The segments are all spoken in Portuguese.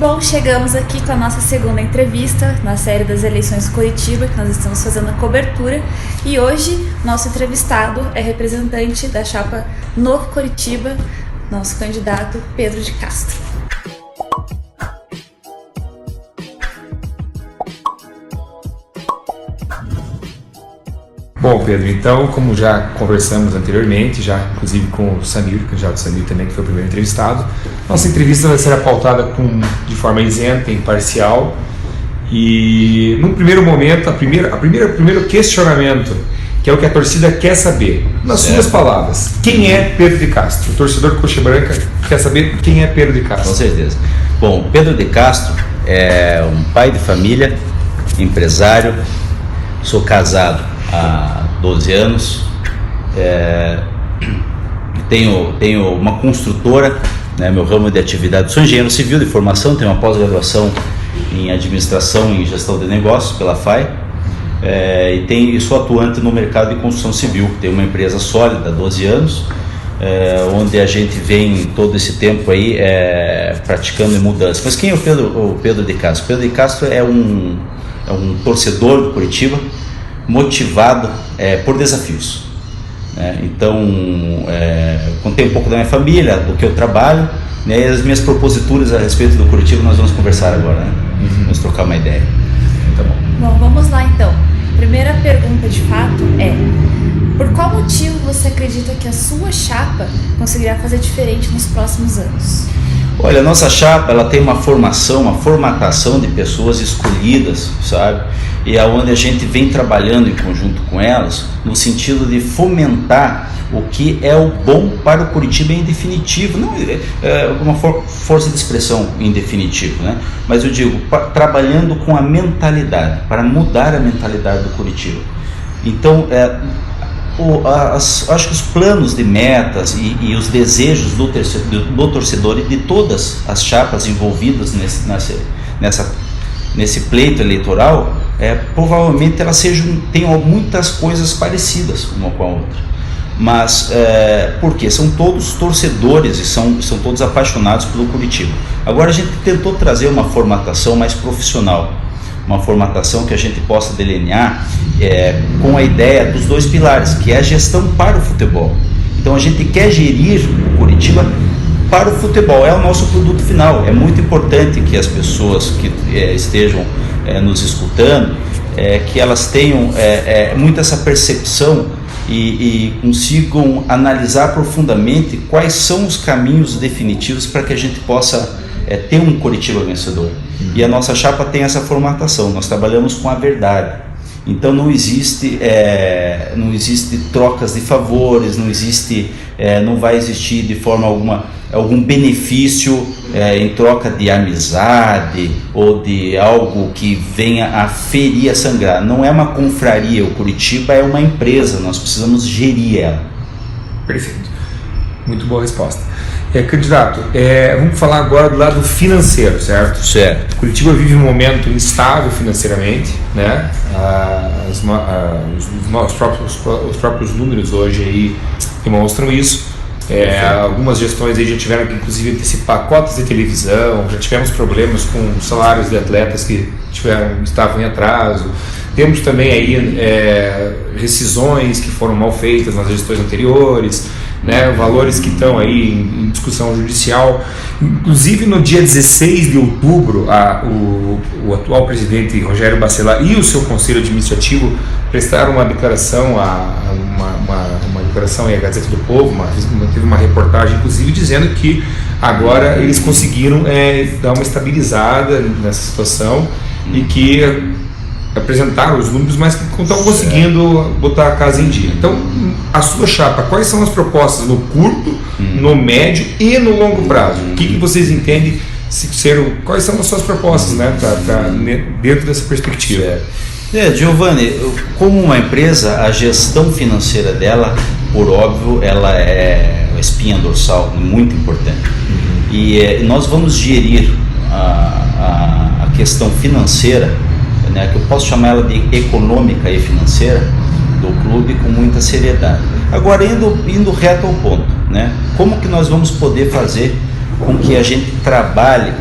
Bom, chegamos aqui com a nossa segunda entrevista na série das eleições de Curitiba, que nós estamos fazendo a cobertura. E hoje, nosso entrevistado é representante da chapa Novo Curitiba, nosso candidato Pedro de Castro. Bom, Pedro, então, como já conversamos anteriormente, já inclusive com o Samir, o candidato Samir também, que foi o primeiro entrevistado, nossa entrevista vai ser pautada de forma isenta e imparcial. E, num primeiro momento, o primeiro questionamento, que é o que a torcida quer saber, nas suas palavras, quem é Pedro de Castro? O torcedor Coxa Branca quer saber quem é Pedro de Castro. Com certeza. Bom, Pedro de Castro é um pai de família, empresário, sou casado há 12 anos, tenho uma construtora, né, meu ramo de atividade, sou engenheiro civil de formação, tenho uma pós-graduação em administração e gestão de negócios pela FAI, e sou atuante no mercado de construção civil, tenho uma empresa sólida há 12 anos, onde a gente vem todo esse tempo aí praticando mudanças. Mas quem é o Pedro de Castro? Pedro de Castro é um torcedor do Curitiba, motivado por desafios, né? Então, contei um pouco da minha família, do que eu trabalho, né? E as minhas proposituras a respeito do Curitiba nós vamos conversar agora, né? Vamos trocar uma ideia. Tá bom. Bom, vamos lá então. Primeira pergunta de fato é: por qual motivo você acredita que a sua chapa conseguirá fazer diferente nos próximos anos? Olha, a nossa chapa, ela tem uma formatação de pessoas escolhidas, sabe? E aonde a gente vem trabalhando em conjunto com elas, no sentido de fomentar o que é o bom para o Curitiba em definitivo, não uma força de expressão em definitivo, né? Mas eu digo, trabalhando com a mentalidade, para mudar a mentalidade do Curitiba. Então, acho que os planos de metas e os desejos do torcedor e de todas as chapas envolvidas nesse pleito eleitoral, provavelmente elas tenham muitas coisas parecidas uma com a outra. Mas porque são todos torcedores e são todos apaixonados pelo Curitiba. Agora a gente tentou trazer uma formatação mais profissional, uma formatação que a gente possa delinear com a ideia dos dois pilares, que é a gestão para o futebol. Então a gente quer gerir o Curitiba para o futebol, é o nosso produto final. É muito importante que as pessoas que estejam nos escutando, que elas tenham muito essa percepção e consigam analisar profundamente quais são os caminhos definitivos para que a gente possa ter um Curitiba vencedor. E a nossa chapa tem essa formatação, nós trabalhamos com a verdade. Então não existe trocas de favores, não vai existir de forma alguma algum benefício em troca de amizade ou de algo que venha a ferir, a sangrar. Não é uma confraria, o Curitiba é uma empresa, nós precisamos gerir ela. Perfeito, muito boa resposta. Candidato, vamos falar agora do lado financeiro, certo? Certo. Curitiba vive um momento instável financeiramente, né? Os próprios números hoje aí demonstram isso. Algumas gestões aí já tiveram que inclusive antecipar cotas de televisão, já tivemos problemas com salários de atletas que estavam em atraso. Temos também aí rescisões que foram mal feitas nas gestões anteriores, né, valores que estão aí em discussão judicial. Inclusive no dia 16 de outubro, o atual presidente Rogério Bacelar e o seu conselho administrativo prestaram uma declaração, uma declaração à Gazeta do Povo, teve uma reportagem inclusive dizendo que agora eles conseguiram dar uma estabilizada nessa situação e que apresentaram os números, mas que não estão conseguindo botar a casa em dia. Então, a sua chapa, quais são as propostas no curto, no médio e no longo prazo? O que vocês entendem quais são as suas propostas, né, dentro dessa perspectiva? Giovanni, como uma empresa, a gestão financeira dela, por óbvio, ela é uma espinha dorsal muito importante. E nós vamos gerir a questão financeira, né, que eu posso chamar ela de econômica e financeira do clube, com muita seriedade. Agora, indo reto ao ponto, né, como que nós vamos poder fazer com que a gente trabalhe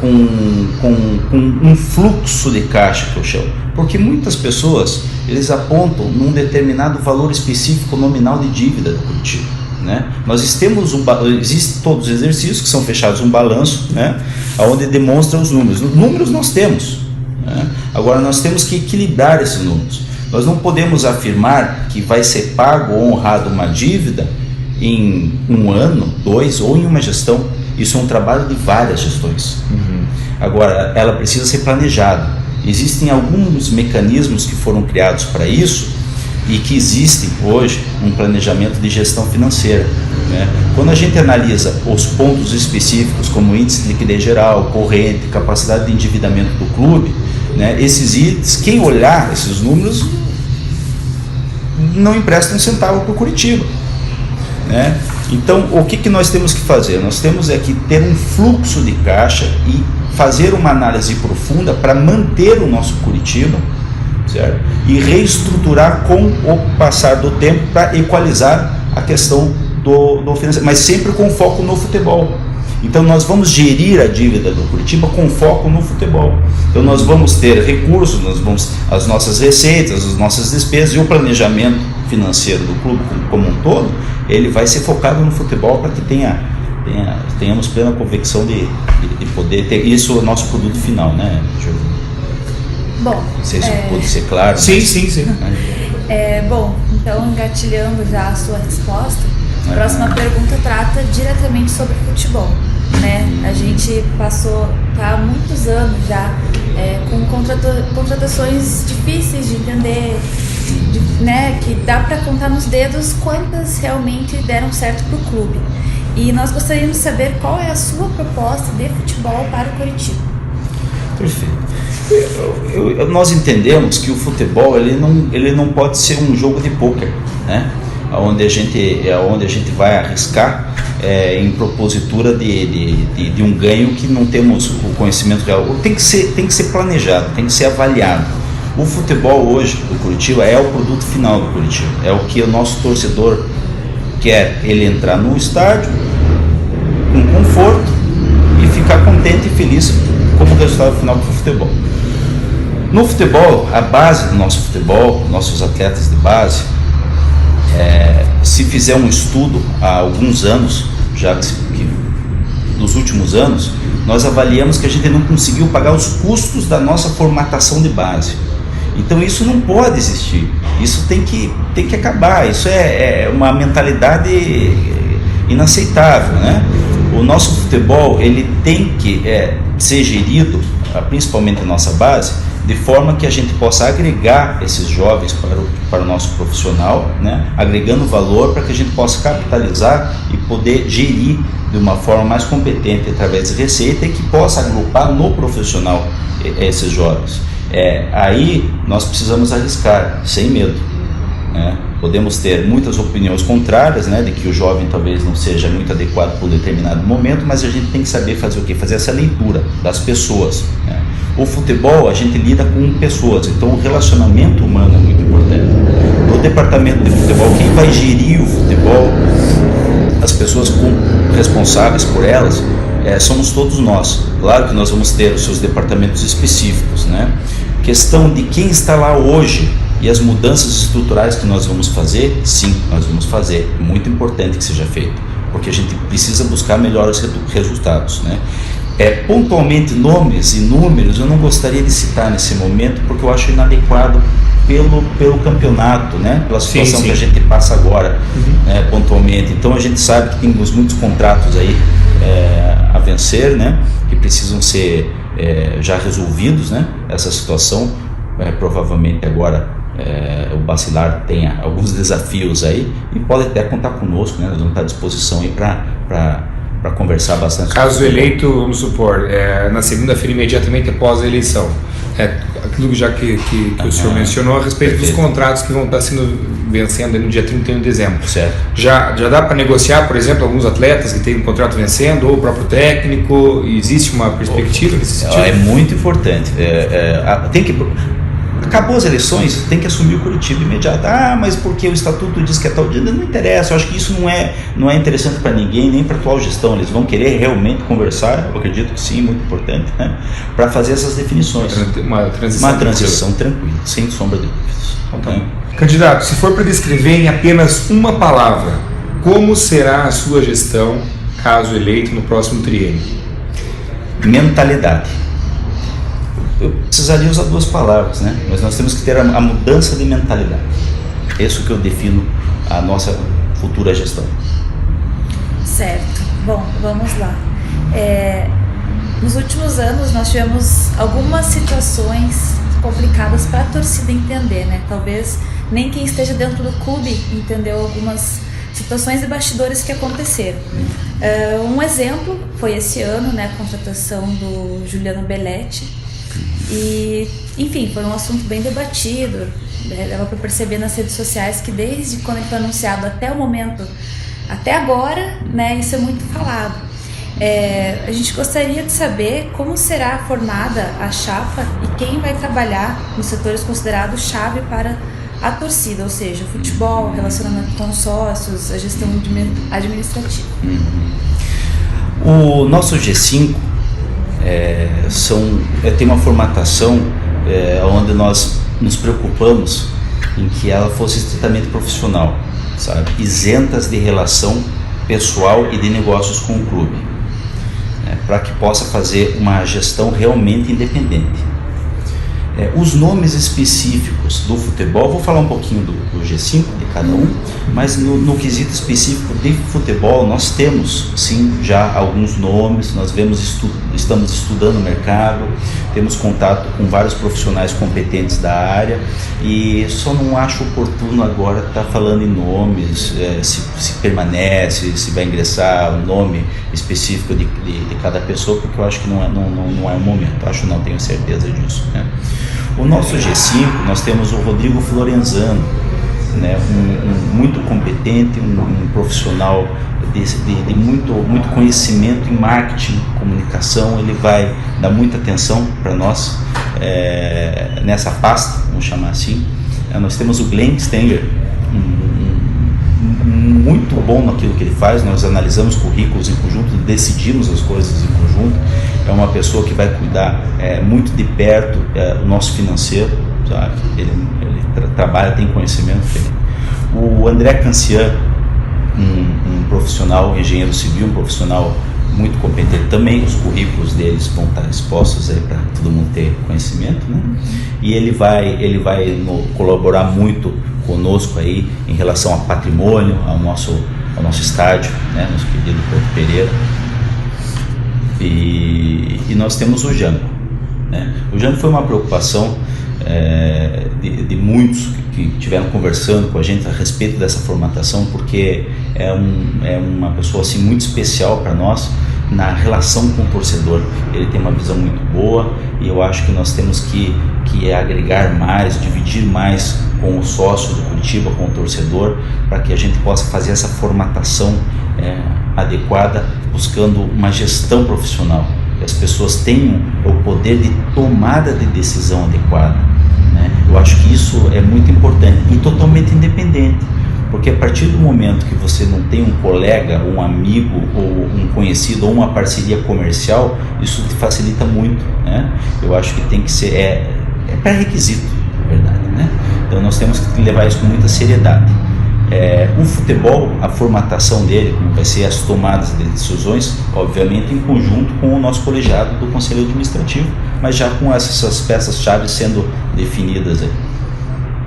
um fluxo de caixa, que eu chamo. Porque muitas pessoas, eles apontam num determinado valor específico nominal de dívida do Curitiba, né? Nós temos existem todos os exercícios que são fechados um balanço, né? Onde demonstra os números. Números nós temos, né? Agora nós temos que equilibrar esses números. Nós não podemos afirmar que vai ser pago ou honrado uma dívida em um ano, 2 ou em uma gestão. Isso é um trabalho de várias gestões. Agora, ela precisa ser planejada. Existem alguns mecanismos que foram criados para isso e que existem hoje um planejamento de gestão financeira, né? Quando a gente analisa os pontos específicos, como índice de liquidez geral, corrente, capacidade de endividamento do clube, né? Esses itens, quem olhar esses números não empresta um centavo para o Curitiba, né? Então, o que nós temos que fazer? Nós temos que ter um fluxo de caixa e fazer uma análise profunda para manter o nosso Curitiba, certo? E reestruturar com o passar do tempo para equalizar a questão do financeiro, mas sempre com foco no futebol. Então nós vamos gerir a dívida do Curitiba com foco no futebol. Então nós vamos ter recursos, as nossas receitas, as nossas despesas e o planejamento financeiro do clube como um todo, ele vai ser focado no futebol para que tenhamos plena convicção de poder ter isso o nosso produto final, né? Bom, não sei se pode ser claro. Sim, sim. Bom, então engatilhando já a sua resposta, a próxima pergunta trata diretamente sobre futebol, né? A gente passou há muitos anos já com contratações difíceis de entender, né? Que dá para contar nos dedos quantas realmente deram certo para o clube. E nós gostaríamos de saber qual é a sua proposta de futebol para o Curitiba. Perfeito. Nós entendemos que o futebol ele não pode ser um jogo de pôquer, né? Onde a gente vai arriscar em propositura de um ganho que não temos o conhecimento real. Tem que ser planejado, tem que ser avaliado. O futebol hoje do Curitiba é o produto final do Curitiba, é o que o nosso torcedor quer, ele entrar no estádio com conforto e ficar contente e feliz como resultado final do futebol. No futebol, a base do nosso futebol, nossos atletas de base, se fizer um estudo há alguns anos, nos últimos anos, nós avaliamos que a gente não conseguiu pagar os custos da nossa formatação de base. Então isso não pode existir, isso tem que acabar, isso é uma mentalidade inaceitável, né? O nosso futebol ele tem que ser gerido, principalmente a nossa base, de forma que a gente possa agregar esses jovens para o nosso profissional, né? Agregando valor para que a gente possa capitalizar e poder gerir de uma forma mais competente através de receita e que possa agrupar no profissional esses jovens. Aí nós precisamos arriscar, sem medo, né? Podemos ter muitas opiniões contrárias, né, de que o jovem talvez não seja muito adequado por um determinado momento, mas a gente tem que saber fazer o quê? Fazer essa leitura das pessoas, né? O futebol, a gente lida com pessoas, então o relacionamento humano é muito importante. No departamento de futebol, quem vai gerir o futebol, as pessoas responsáveis por elas, somos todos nós. Claro que nós vamos ter os seus departamentos específicos, né? Questão de quem está lá hoje e as mudanças estruturais que nós vamos fazer, sim, nós vamos fazer. É muito importante que seja feito, porque a gente precisa buscar melhores resultados, né? Pontualmente nomes e números eu não gostaria de citar nesse momento, porque eu acho inadequado pelo campeonato, né? Pela situação que a gente passa agora, né? Pontualmente. Então a gente sabe que temos muitos contratos aí a vencer, né? Que precisam ser já resolvidos, né? Essa situação, provavelmente agora o Bacilar tenha alguns desafios aí e pode até contar conosco, né? Nós vamos estar à disposição aí para conversar bastante. Caso eleito, vamos supor, na segunda-feira imediatamente após a eleição, aquilo já que o senhor mencionou a respeito dos contratos que vão estar sendo vencendo no dia 31 de dezembro. Certo. Já dá para negociar, por exemplo, alguns atletas que têm um contrato vencendo, ou o próprio técnico? Existe uma perspectiva nesse sentido? É muito importante. acabou as eleições, tem que assumir o Curitiba imediato. Mas porque o estatuto diz que é tal dia, não interessa. Eu acho que isso não é interessante para ninguém, nem para a atual gestão. Eles vão querer realmente conversar, eu acredito que sim, muito importante, né, para fazer essas definições. Uma transição tranquila, sem sombra de dúvidas. Então, candidato, se for para descrever em apenas uma palavra, como será a sua gestão caso eleito no próximo triênio? Mentalidade. Eu precisaria usar 2 palavras, né? Mas nós temos que ter a mudança de mentalidade. É isso que eu defino a nossa futura gestão. Certo. Bom, vamos lá. Nos últimos anos nós tivemos algumas situações complicadas para a torcida entender, né? Talvez nem quem esteja dentro do clube entendeu algumas situações e bastidores que aconteceram. Um exemplo foi esse ano, né? A contratação do Juliano Belletti. E, enfim, foi um assunto bem debatido. Dava para perceber nas redes sociais que desde quando ele foi anunciado até o momento, até agora, né, isso é muito falado. A gente gostaria de saber como será formada a chapa e quem vai trabalhar nos setores considerados chave para a torcida, ou seja, o futebol, o relacionamento com os sócios, a gestão administrativa. O nosso G5 tem uma formatação onde nós nos preocupamos em que ela fosse estritamente profissional, sabe? Isentas de relação pessoal e de negócios com o clube, para que possa fazer uma gestão realmente independente. Os nomes específicos do futebol, vou falar um pouquinho do G5 de cada um, mas no quesito específico de futebol nós temos sim já alguns nomes, nós estamos estudando o mercado, temos contato com vários profissionais competentes da área e só não acho oportuno agora estar falando em nomes, se permanece, se vai ingressar o nome específico de cada pessoa, porque eu acho que não é o momento, tenho certeza disso, né? O nosso G5, nós temos o Rodrigo Florenzano, né, muito competente, um profissional de muito conhecimento em marketing, comunicação. Ele vai dar muita atenção para nós nessa pasta, vamos chamar assim. Nós temos o Glenn Stenger, muito bom naquilo que ele faz. Nós analisamos currículos em conjunto, decidimos as coisas em conjunto. É uma pessoa que vai cuidar muito de perto o nosso financeiro, sabe? Ele trabalha, tem conhecimento dele. O André Cancian, um profissional, engenheiro civil, um profissional muito competente também. Os currículos deles vão estar expostos aí para todo mundo ter conhecimento, né? E ele vai colaborar muito conosco aí em relação ao patrimônio, ao nosso estádio, né? Nosso querido Porto Pereira. E nós temos o Janko, né? O Janko foi uma preocupação de muitos que estiveram conversando com a gente a respeito dessa formatação, porque é uma pessoa assim, muito especial para nós na relação com o torcedor. Ele tem uma visão muito boa e eu acho que nós temos que agregar mais, dividir mais com o sócio do Curitiba, com o torcedor, para que a gente possa fazer essa formatação adequada, buscando uma gestão profissional, que as pessoas tenham o poder de tomada de decisão adequada, né? Eu acho que isso é muito importante e totalmente independente, porque a partir do momento que você não tem um colega, um amigo, ou um conhecido, ou uma parceria comercial, isso te facilita muito, né? Eu acho que tem que ser, pré-requisito, na verdade, né? Então nós temos que levar isso com muita seriedade. O futebol, a formatação dele, como vai ser as tomadas de decisões, obviamente em conjunto com o nosso colegiado do Conselho Administrativo, mas já com essas peças-chave sendo definidas aí.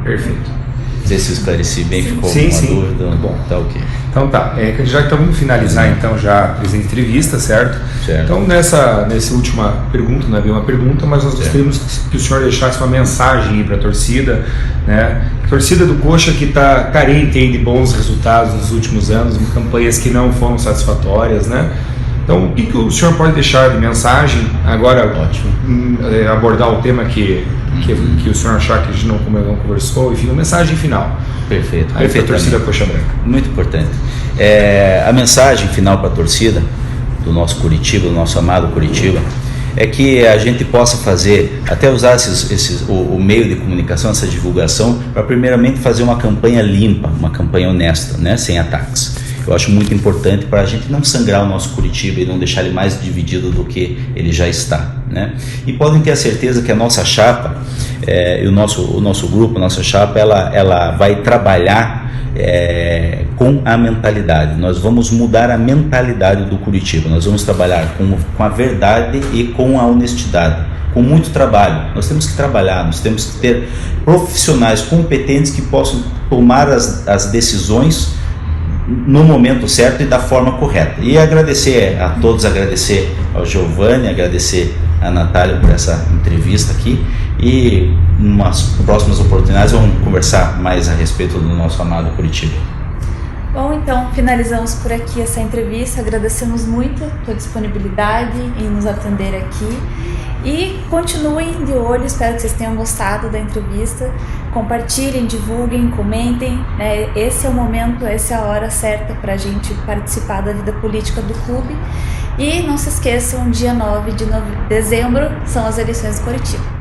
Perfeito. Não sei se eu esclareci bem, ficou sim, uma dúvida. Muito bom. Tá ok. Então tá, já que vamos finalizar então já a entrevista, certo? Então nessa última pergunta, não é bem uma pergunta, mas nós gostaríamos que o senhor deixasse uma mensagem para a torcida, né? A torcida do Coxa que está carente aí de bons resultados nos últimos anos, em campanhas que não foram satisfatórias, né? Então o que o senhor pode deixar de mensagem agora? Ótimo. Abordar o tema que o senhor achar que a gente não conversou, enfim, uma mensagem final. Perfeito. Aí para a torcida Coxa Branca. Muito importante. A mensagem final para a torcida do nosso Curitiba, do nosso amado Curitiba, é que a gente possa fazer, até usar o meio de comunicação, essa divulgação, para primeiramente fazer uma campanha limpa, uma campanha honesta, né, sem ataques. Eu acho muito importante para a gente não sangrar o nosso Curitiba e não deixar ele mais dividido do que ele já está, né? E podem ter a certeza que a nossa chapa, o nosso grupo, a nossa chapa, ela vai trabalhar com a mentalidade. Nós vamos mudar a mentalidade do Curitiba. Nós vamos trabalhar com a verdade e com a honestidade, com muito trabalho. Nós temos que trabalhar, nós temos que ter profissionais competentes que possam tomar as decisões no momento certo e da forma correta. E agradecer a todos, agradecer ao Giovanni, agradecer a Natália por essa entrevista aqui, e em umas próximas oportunidades vamos conversar mais a respeito do nosso amado Curitiba. Bom, então finalizamos por aqui essa entrevista, agradecemos muito a tua disponibilidade em nos atender aqui e continuem de olho, espero que vocês tenham gostado da entrevista, compartilhem, divulguem, comentem, né? Esse é o momento, essa é a hora certa para a gente participar da vida política do clube e não se esqueçam, dia 9 de dezembro são as eleições de Curitiba.